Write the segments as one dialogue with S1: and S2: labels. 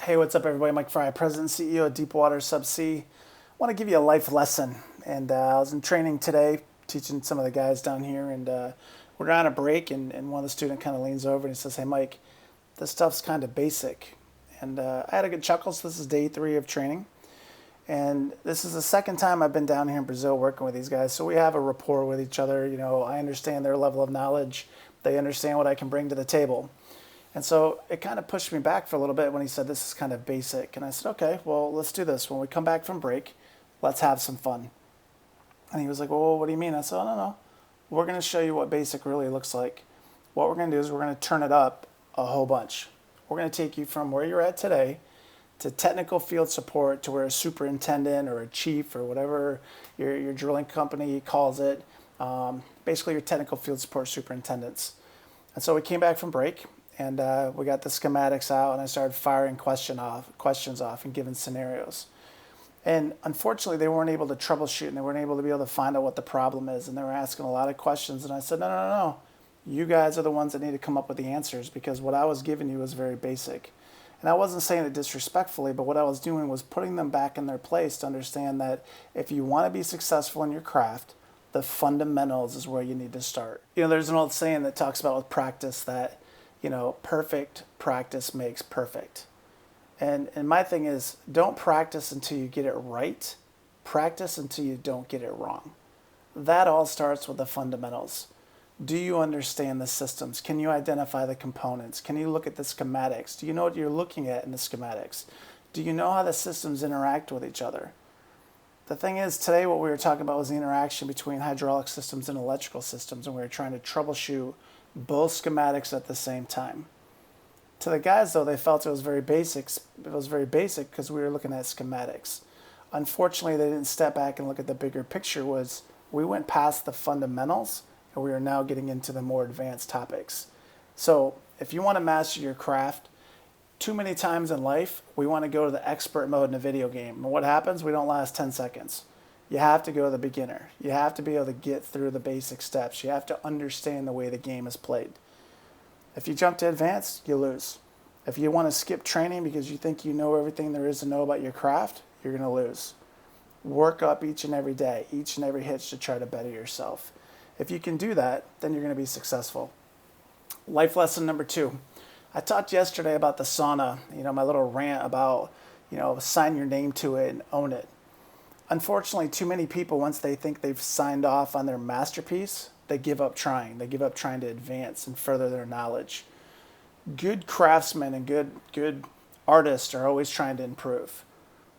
S1: Hey, what's up, everybody? Mike Fry, President and CEO of Deepwater Subsea. I want to give you a life lesson. And I was in training today, teaching some of the guys down here, and we're on a break, and one of the students kind of leans over and he says, "Hey, Mike, this stuff's kind of basic." And I had a good chuckle. So this is day 3 of training. And this is the second time I've been down here in Brazil working with these guys. So we have a rapport with each other. You know, I understand their level of knowledge. They understand what I can bring to the table. And so it kind of pushed me back for a little bit when he said this is kind of basic. And I said, okay, well, let's do this. When we come back from break, let's have some fun. And he was like, well, what do you mean? I said, oh, no. We're going to show you what basic really looks like. What we're going to do is we're going to turn it up a whole bunch. We're going to take you from where you're at today to technical field support to where a superintendent or a chief or whatever your drilling company calls it, basically your technical field support superintendents. And so we came back from break. And we got the schematics out, and I started firing questions off and giving scenarios. And unfortunately, they weren't able to troubleshoot, and they weren't able to find out what the problem is. And they were asking a lot of questions. And I said, no. You guys are the ones that need to come up with the answers, because what I was giving you was very basic. And I wasn't saying it disrespectfully, but what I was doing was putting them back in their place to understand that if you want to be successful in your craft, the fundamentals is where you need to start. You know, there's an old saying that talks about with practice that, perfect practice makes perfect. And my thing is, don't practice until you get it right. Practice until you don't get it wrong. That all starts with the fundamentals. Do you understand the systems? Can you identify the components? Can you look at the schematics? Do you know what you're looking at in the schematics? Do you know how the systems interact with each other? The thing is, today what we were talking about was the interaction between hydraulic systems and electrical systems, and we were trying to troubleshoot both schematics at the same time. To the guys, though, they felt it was very basic. It was very basic because we were looking at schematics. Unfortunately, they didn't step back and look at the bigger picture. We went past the fundamentals, and we are now getting into the more advanced topics. So if you want to master your craft, too many times in life, we want to go to the expert mode in a video game. And what happens? We don't last 10 seconds. You have to go to the beginner. You have to be able to get through the basic steps. You have to understand the way the game is played. If you jump to advanced, you lose. If you want to skip training because you think you know everything there is to know about your craft, you're going to lose. Work up each and every day, each and every hitch to try to better yourself. If you can do that, then you're going to be successful. Life lesson number 2. I talked yesterday about the sauna, my little rant about, sign your name to it and own it. Unfortunately, too many people, once they think they've signed off on their masterpiece, they give up trying. They give up trying to advance and further their knowledge. Good craftsmen and good artists are always trying to improve.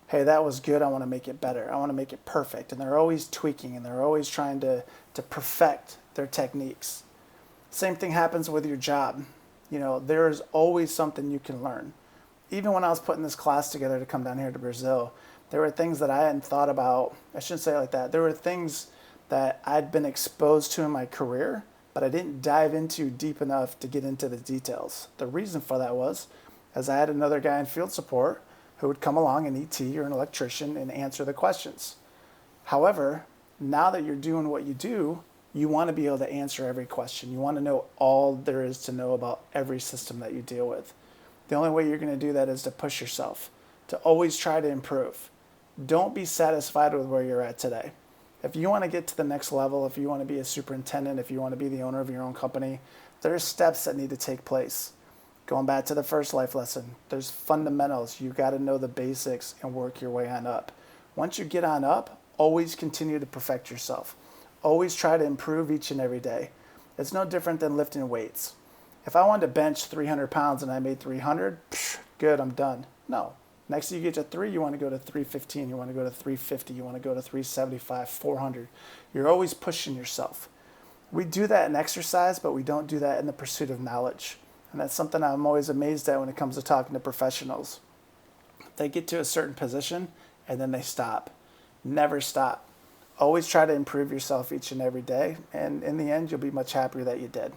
S1: Hey, that was good. I want to make it better. I want to make it perfect. And they're always tweaking, and they're always trying to perfect their techniques. Same thing happens with your job. There is always something you can learn. Even when I was putting this class together to come down here to Brazil, there were things that I hadn't thought about. I shouldn't say it like that. There were things that I'd been exposed to in my career, but I didn't dive into deep enough to get into the details. The reason for that was, as I had another guy in field support who would come along, an ET or an electrician, and answer the questions. However, now that you're doing what you do, you want to be able to answer every question. You want to know all there is to know about every system that you deal with. The only way you're going to do that is to push yourself, to always try to improve. Don't be satisfied with where you're at today. If you want to get to the next level, if you want to be a superintendent, if you want to be the owner of your own company, there's steps that need to take place. Going back to the first life lesson, there's fundamentals. You've got to know the basics and work your way on up. Once you get on up, always continue to perfect yourself. Always try to improve each and every day. It's no different than lifting weights. If I wanted to bench 300 pounds and I made 300, good, I'm done. No. Next you get to 3, you want to go to 315, you want to go to 350, you want to go to 375, 400. You're always pushing yourself. We do that in exercise, but we don't do that in the pursuit of knowledge. And that's something I'm always amazed at when it comes to talking to professionals. They get to a certain position and then they stop. Never stop. Always try to improve yourself each and every day, and in the end, you'll be much happier that you did.